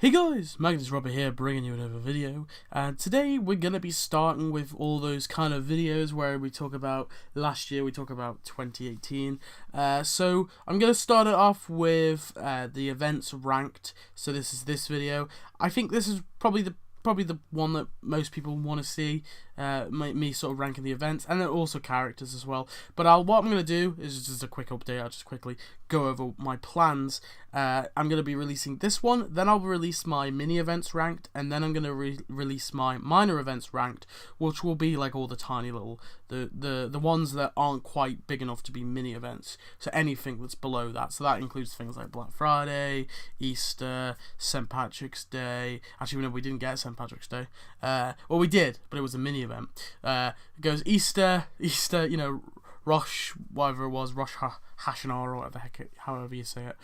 Hey guys, Magnus here bringing you another video, and today we're going to be starting with all those kind of videos where we talk about last year, we talk about 2018. So I'm going to start it off with the events ranked. So this is this video. I think this is probably the one that most people want to see, me sort of ranking the events, and then also characters as well. But what I'm going to do is just a quick update. I'll just quickly go over my plans. I'm going to be releasing this one, then I'll release my mini events ranked, and then I'm going to release my minor events ranked, which will be like all the tiny little, the ones that aren't quite big enough to be mini events, so anything that's below that. So that includes things like Black Friday, Easter, St. Patrick's Day. Actually, no, we didn't get St. Patrick's Day. Well, we did, but it was a mini event. It goes Easter, you know, Rosh, whatever it was, Rosh Hashanah, or whatever the heck, however you say it.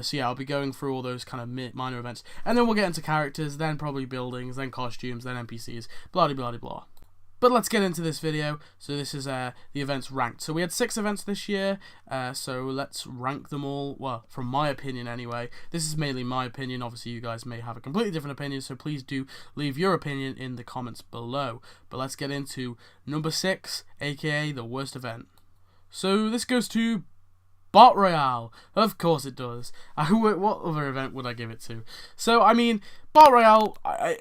So yeah, I'll be going through all those kind of minor events, and then we'll get into characters, then probably buildings, then costumes, then NPCs, blah blah blah blah. But let's get into this video. So this is the events ranked. So we had 6 events this year, so let's rank them all. Well, from my opinion anyway. This is mainly my opinion. Obviously you guys may have a completely different opinion, so please do leave your opinion in the comments below. But let's get into number 6, aka the worst event. So this goes to Bot Royale. Of course it does. What other event would I give it to? So, I mean, Bot Royale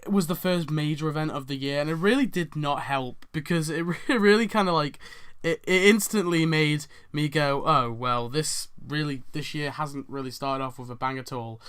was the first major event of the year, and it really did not help, because it really kind of like, it instantly made me go, oh, well, this year hasn't really started off with a bang at all,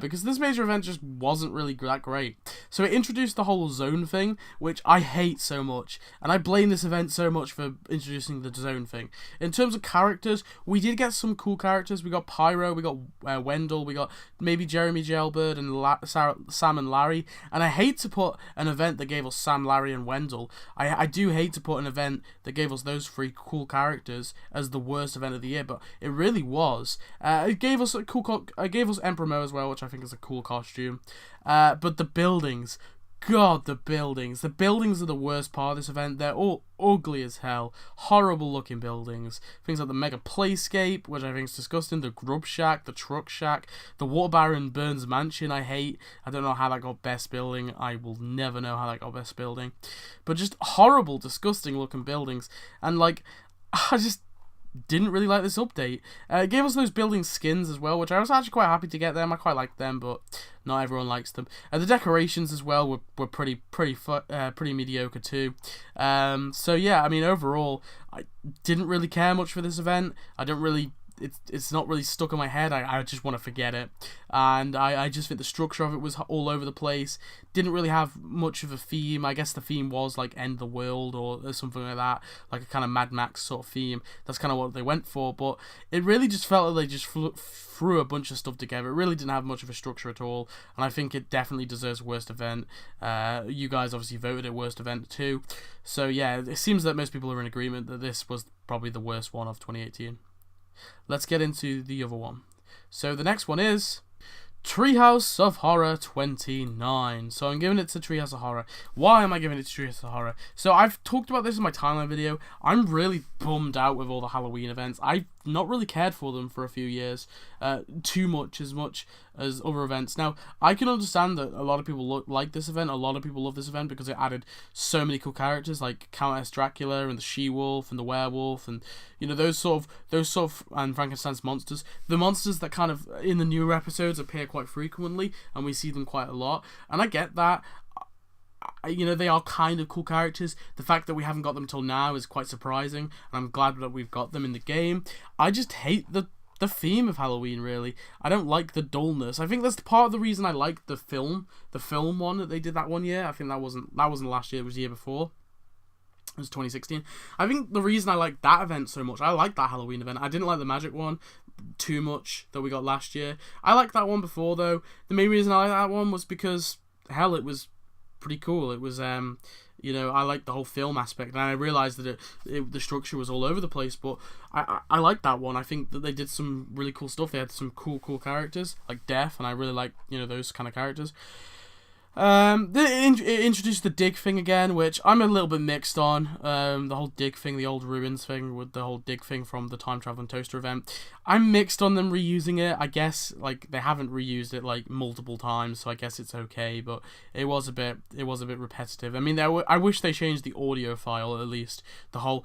because this major event just wasn't really that great. So it introduced the whole zone thing, which I hate so much, and I blame this event so much for introducing the zone thing. In terms of characters, we did get some cool characters. We got Pyro, we got Wendell, we got maybe Jeremy Jailbird and Sam and Larry, and I hate to put an event that gave us Sam, Larry and Wendell. I do hate to put an event that gave us those 3 cool characters as the worst event of the year, but it really was. It gave us a cool. It gave us Emperor Mo as well, which I think is a cool costume. But the buildings, God, the buildings are the worst part of this event. They're all ugly as hell, horrible looking buildings. Things like the Mega Playscape, which I think is disgusting. The Grub Shack, the Truck Shack, the Water Baron Burns Mansion. I hate. I don't know how that got best building. I will never know how that got best building. But just horrible, disgusting looking buildings, and like, I just didn't really like this update. It gave us those building skins as well, which I was actually quite happy to get them. I quite liked them, but not everyone likes them. The decorations as well were pretty mediocre too. So yeah, I mean, overall, I didn't really care much for this event. I don't really. It's not really stuck in my head. I just want to forget it, and I just think the structure of it was all over the place. Didn't really have much of a theme. I guess the theme was like end the world or something like that, like a kind of Mad Max sort of theme. That's kind of what they went for, but it really just felt like they just threw a bunch of stuff together. It really didn't have much of a structure at all, and I think it definitely deserves worst event. You guys obviously voted it worst event too, so yeah, it seems that most people are in agreement that this was probably the worst one of 2018. Let's get into the other one. So the next one is Treehouse of Horror 29. So I'm giving it to Treehouse of Horror. Why am I giving it to Treehouse of Horror? So I've talked about this in my timeline video. I'm really bummed out with all the Halloween events. I've not really cared for them for a few years, too much as other events. Now, I can understand that a lot of people like this event. A lot of people love this event because it added so many cool characters like Countess Dracula and the She-Wolf and the Werewolf, and you know, those sort of and Frankenstein's monsters. The monsters that kind of in the newer episodes appear quite frequently, and we see them quite a lot. And I get that. You know, they are kind of cool characters. The fact that we haven't got them till now is quite surprising, and I'm glad that we've got them in the game. I just hate the theme of Halloween, really. I don't like the dullness. I think that's part of the reason I like the film one that they did that one year. I think that wasn't last year, it was the year before. It was 2016. I think the reason I like that event so much, I like that Halloween event. I didn't like the magic one too much that we got last year. I liked that one before, though. The main reason I liked that one was because, hell, it was pretty cool. It was, you know, I liked the whole film aspect, and I realised that the structure was all over the place, but I liked that one. I think that they did some really cool stuff. They had some cool characters, like Death, and I really like, you know, those kind of characters. It introduced the dig thing again, which I'm a little bit mixed on. The whole dig thing, the old ruins thing, with the whole dig thing from the time traveling toaster event. I'm mixed on them reusing it. I guess like they haven't reused it like multiple times, so I guess it's okay. But it was a bit repetitive. I mean, I wish they changed the audio file at least. The whole.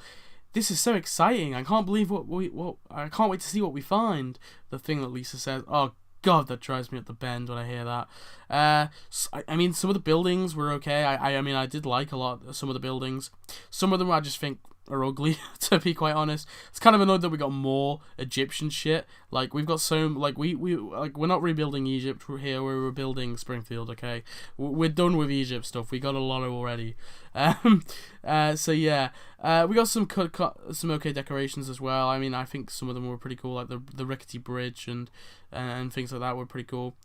This is so exciting. I can't believe I can't wait to see what we find. The thing that Lisa says. Oh God, that drives me up the bend when I hear that. I mean, some of the buildings were okay. I mean, I did like a lot of some of the buildings. Some of them I just think are ugly, to be quite honest. It's kind of annoyed that we got more Egyptian shit. Like, we've got so, like, we're not rebuilding Egypt here, we're rebuilding Springfield, okay? We're done with Egypt stuff, we got a lot already. So yeah, we got some okay decorations as well. I mean, I think some of them were pretty cool, like the rickety bridge and things like that were pretty cool.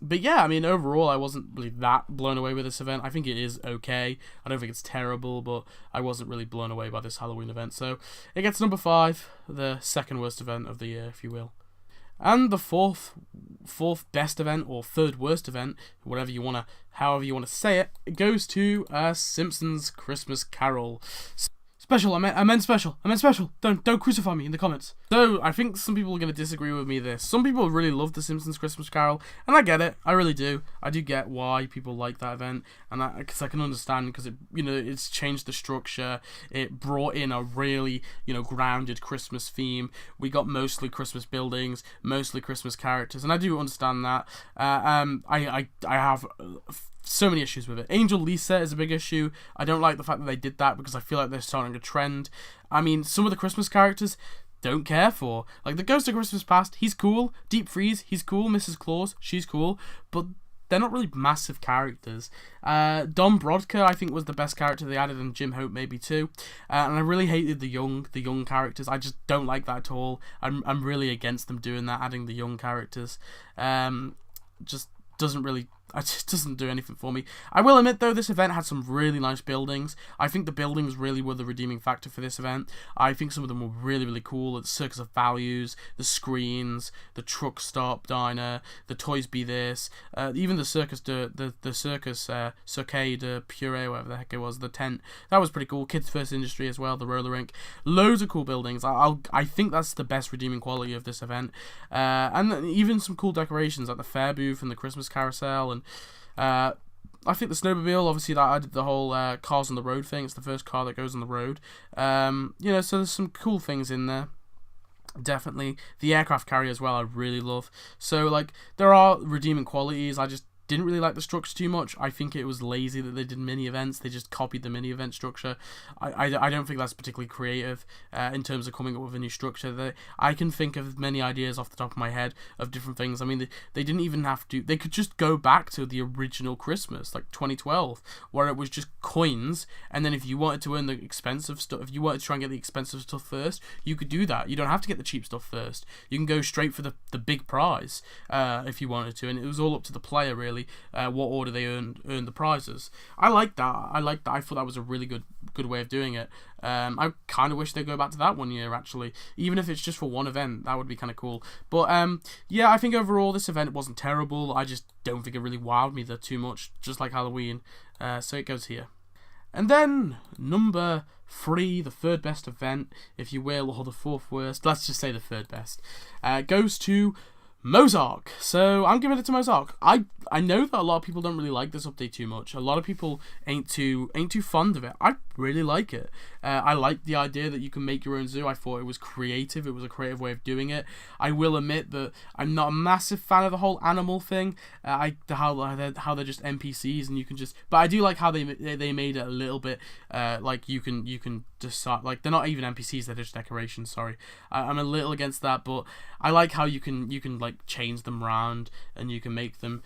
But yeah, I mean, overall, I wasn't really that blown away with this event. I think it is okay. I don't think it's terrible, but I wasn't really blown away by this Halloween event. So it gets number 5, the second worst event of the year, if you will. And the fourth best event, or third worst event, however you want to say it, it goes to Simpsons Christmas Carol. Special, I meant special. Don't crucify me in the comments. So, I think some people are going to disagree with me this. Some people really love the Simpsons Christmas Carol, and I get it. I really do. I do get why people like that event, and because I can understand, because it's changed the structure. It brought in a really, grounded Christmas theme. We got mostly Christmas buildings, mostly Christmas characters, and I do understand that. I have so many issues with it. Angel Lisa is a big issue. I don't like the fact that they did that because I feel like they're starting a trend. I mean, some of the Christmas characters don't care for. Like the Ghost of Christmas Past, he's cool. Deep Freeze, he's cool. Mrs. Claus, she's cool. But they're not really massive characters. Don Brodka, I think, was the best character they added, and Jim Hope maybe too. And I really hated the young characters. I just don't like that at all. I'm really against them doing that, adding the young characters. It just doesn't do anything for me. I will admit, though, this event had some really nice buildings. I think the buildings really were the redeeming factor for this event. I think some of them were really, really cool. The Circus of Values, the screens, the truck stop diner, the Toys Be This, even the circus, the circus, Cirque de Pure, whatever the heck it was, the tent. That was pretty cool. Kids First Industry as well, the roller rink. Loads of cool buildings. I think that's the best redeeming quality of this event. And even some cool decorations like the fair booth and the Christmas carousel, and I think the snowmobile, obviously, that I did the whole cars on the road thing. It's the first car that goes on the road. So there's some cool things in there. Definitely. The aircraft carrier as well, I really love. So, like, there are redeeming qualities. I just didn't really like the structure too much. I think it was lazy that they did mini events. They just copied the mini event structure. I don't think that's particularly creative in terms of coming up with a new structure. I can think of many ideas off the top of my head of different things. I mean, they didn't even have to. They could just go back to the original Christmas, like 2012, where it was just coins. And then if you wanted to earn the expensive stuff, if you wanted to try and get the expensive stuff first, you could do that. You don't have to get the cheap stuff first. You can go straight for the big prize if you wanted to. And it was all up to the player, really. What order they earned the prizes. I like that. I thought that was a really good way of doing it. I kind of wish they'd go back to that one year, actually. Even if it's just for one event, that would be kind of cool. But yeah, I think overall this event wasn't terrible. I just don't think it really wowed me there too much, just like Halloween. So it goes here. And then number 3, the third best event, if you will, or the fourth worst. Let's just say the third best. Goes to Mozark. So I'm giving it to Mozark. I know that a lot of people don't really like this update too much. A lot of people ain't too fond of it. I really like it. I like the idea that you can make your own zoo. I thought it was creative. It was a creative way of doing it. I will admit that I'm not a massive fan of the whole animal thing. How they're just NPCs and you can just. But I do like how they made it a little bit like you can decide, like they're not even NPCs. They're just decorations. Sorry, I'm a little against that, but I like how you can like change them around and you can make them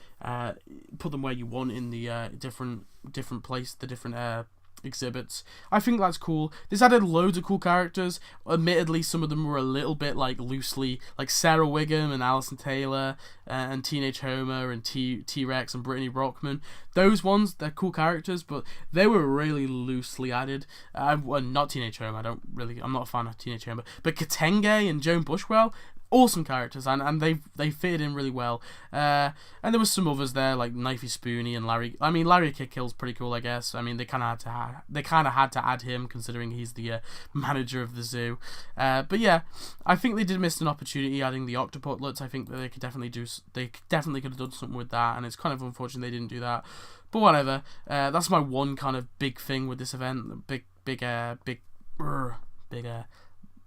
put them where you want in the different place, the different exhibits. I think that's cool. This added loads of cool characters. Admittedly, some of them were a little bit like loosely, like Sarah Wiggum and Alison Taylor and Teenage Homer and T-Rex and Brittany Brockman. Those ones, they're cool characters, but they were really loosely added. Well, not Teenage Homer. I'm not a fan of Teenage Homer, but Katenge and Joan Bushwell, awesome characters, and they fitted in really well. And there was some others there like Knifey Spoony and Larry. I mean, Larry Kid Kill's pretty cool, I guess. I mean, they kind of had to add him considering he's the manager of the zoo. But yeah, I think they did miss an opportunity adding the Octoputlets. I think that they could definitely could have done something with that, and it's kind of unfortunate they didn't do that. But whatever. That's my one kind of big thing with this event. Big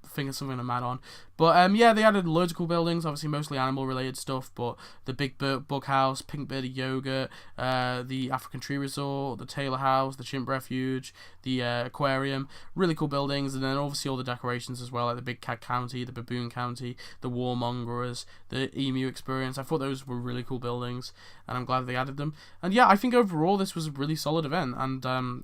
thing is something I'm mad on. But yeah, they added loads of cool buildings, obviously mostly animal related stuff, but the Big Bug House, Pink Birdie Yogurt, the African Tree Resort, the Taylor House, the Chimp Refuge, the aquarium, really cool buildings. And then obviously all the decorations as well, like the Big Cat County, the Baboon County, the Warmongers, the Emu Experience. I thought those were really cool buildings, and I'm glad they added them. And yeah, I think overall this was a really solid event, and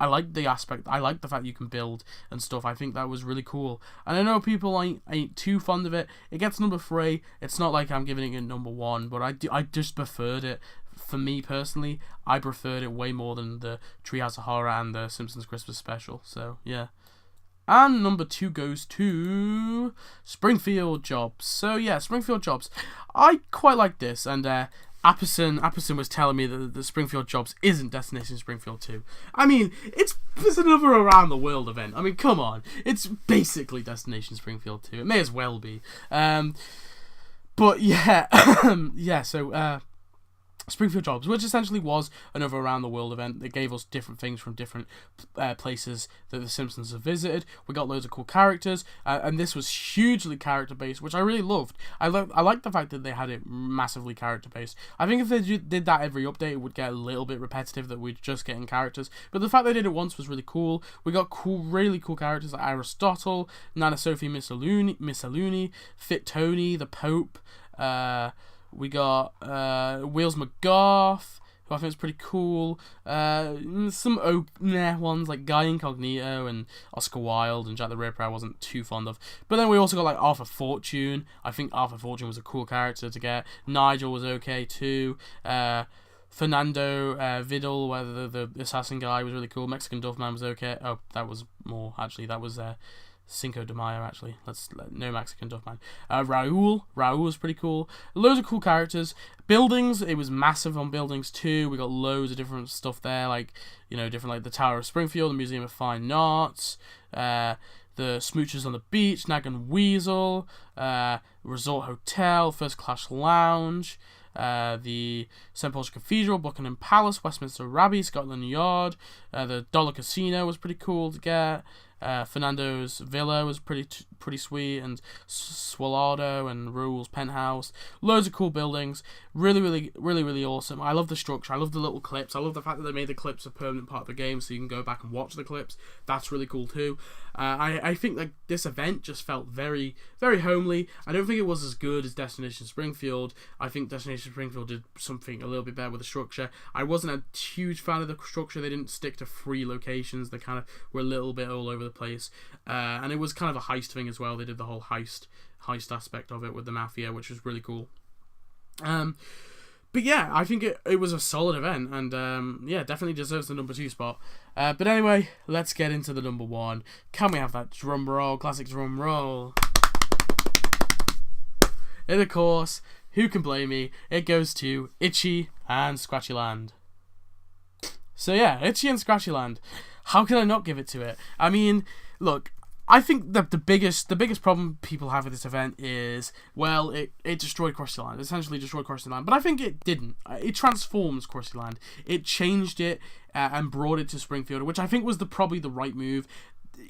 I like the aspect. I like the fact you can build and stuff. I think that was really cool. And I know people ain't too fond of it. It gets number 3. It's not like I'm giving it number 1, but I just preferred it. For me personally, I preferred it way more than the Treehouse of Horror and the Simpsons Christmas Special. So yeah. And number 2 goes to Springfield Jobs. So yeah, Springfield Jobs. I quite like this, and Apperson was telling me that the Springfield Jobs isn't Destination Springfield 2. I mean, it's another around the world event. I mean, come on. It's basically Destination Springfield 2. It may as well be. But yeah, yeah, so Springfield Jobs, which essentially was another around the world event that gave us different things from different places that the Simpsons have visited. We got loads of cool characters, and this was hugely character based, which I really loved. I like the fact that they had it massively character based. I think if they did that every update, it would get a little bit repetitive that we're just getting characters. But the fact they did it once was really cool. We got really cool characters like Aristotle, Nana Sophie Missaluni, Fit Tony, the Pope. We got Wheels McGarth, who I think is pretty cool. Some ones like Guy Incognito and Oscar Wilde and Jack the Ripper I wasn't too fond of. But then we also got like Arthur Fortune. I think Arthur Fortune was a cool character to get. Nigel was okay too. Fernando Vidal, whether the assassin guy, was really cool. Mexican Duffman was okay. Oh, that was more actually. That was Cinco de Mayo, actually. No Mexican Duffman. Raul was pretty cool. Loads of cool characters. Buildings, it was massive on buildings too. We got loads of different stuff there, like, different like the Tower of Springfield, the Museum of Fine Arts, the Smoochers on the Beach, Nag and Weasel, Resort Hotel, First Class Lounge, the St. Paul's Cathedral, Buckingham Palace, Westminster Abbey, Scotland Yard, the Dollar Casino was pretty cool to get. Fernando's Villa was pretty sweet, and Swalado and Rule's Penthouse. Loads of cool buildings. Really awesome. I love the structure. I love the little clips. I love the fact that they made the clips a permanent part of the game, so you can go back and watch the clips. That's really cool too. I think like this event just felt very, very homely. I don't think it was as good as Destination Springfield. I think Destination Springfield did something a little bit better with the structure. I wasn't a huge fan of the structure. They didn't stick to 3 locations. They kind of were a little bit all over the place. And it was kind of a heist thing as well. They did the whole heist aspect of it with the mafia, which was really cool. But yeah, I think it was a solid event, and yeah, definitely deserves the number 2 spot. But anyway, let's get into the number 1. Can we have that drum roll? Classic drum roll. And of course, who can blame me? It goes to Itchy and Scratchy Land. So yeah, Itchy and Scratchy Land. How can I not give it to it? I mean, look, I think that the biggest problem people have with this event is, well, it destroyed Krusty Land. It essentially destroyed Krusty Land. But I think it didn't. It transforms Krusty Land. It changed it and brought it to Springfield, which I think was probably the right move.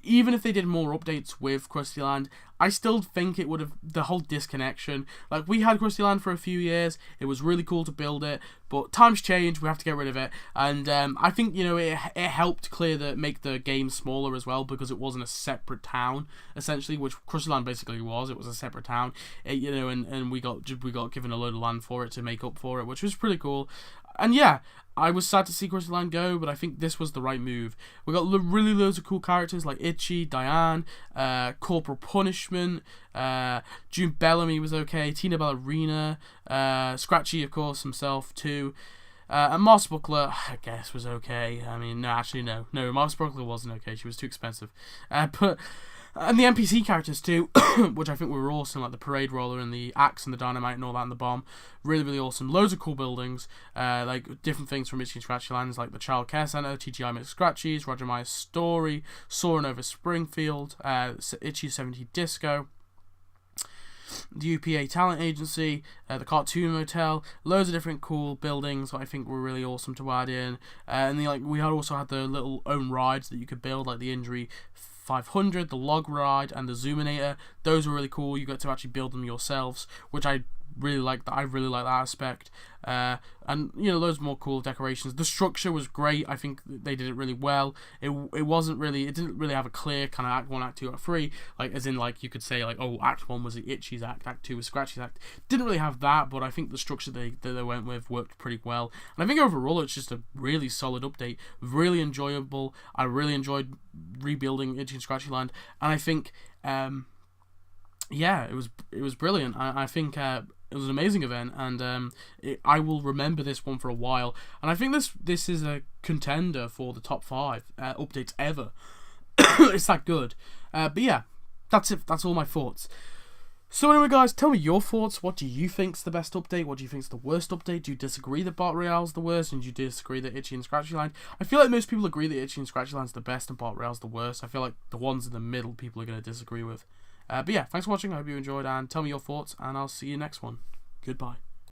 Even if they did more updates with Krusty Land, I still think it would have, the whole disconnection, like we had Krusty Land for a few years, it was really cool to build it, but times change, we have to get rid of it, and I think, it helped make the game smaller as well, because it wasn't a separate town, essentially, which Krusty Land basically was. It was a separate town, and we got given a load of land for it to make up for it, which was pretty cool. And yeah, I was sad to see Krusty Land go, but I think this was the right move. We got really loads of cool characters like Itchy, Diane, Corporal Punishment, June Bellamy was okay, Tina Ballerina, Scratchy, of course, himself too. And Moss Buckler, I guess, was okay. I mean, no, Moss Buckler wasn't okay. She was too expensive. But And the NPC characters too, which I think were awesome, like the parade roller and the axe and the dynamite and all that and the bomb. Really, really awesome. Loads of cool buildings, like different things from Itchy and Scratchy Lands, like the Child Care Centre, TGI McScratchies, Roger Meyer's Story, Soaring Over Springfield, Itchy 70 Disco, the UPA Talent Agency, the Cartoon Motel, loads of different cool buildings that I think were really awesome to add in. And we also had the little own rides that you could build, like the Injury 500, the Log Ride, and the Zoominator. Those were really cool. You got to actually build them yourselves, which I really like. I really like that aspect. And loads more cool decorations. The structure was great. I think they did it really well. It didn't really have a clear kind of Act 1, Act 2, Act 3, like as in like you could say like, oh, Act 1 was the Itchy's act, Act 2 was Scratchy's act. Didn't really have that, but I think the structure they went with worked pretty well. And I think overall it's just a really solid update, really enjoyable. I really enjoyed rebuilding Itchy and Scratchy Land, and I think it was brilliant. I think it was an amazing event, and I will remember this one for a while. And I think this is a contender for the top 5 updates ever. It's that good. But yeah, that's it. That's all my thoughts. So anyway, guys, tell me your thoughts. What do you think's the best update? What do you think's the worst update? Do you disagree that Bot Royale's the worst? And do you disagree that Itchy and Scratchy Land? I feel like most people agree that Itchy and Scratchy Land's the best and Bot Royale's the worst. I feel like the ones in the middle people are going to disagree with. But yeah, thanks for watching. I hope you enjoyed, and tell me your thoughts, and I'll see you next one. Goodbye.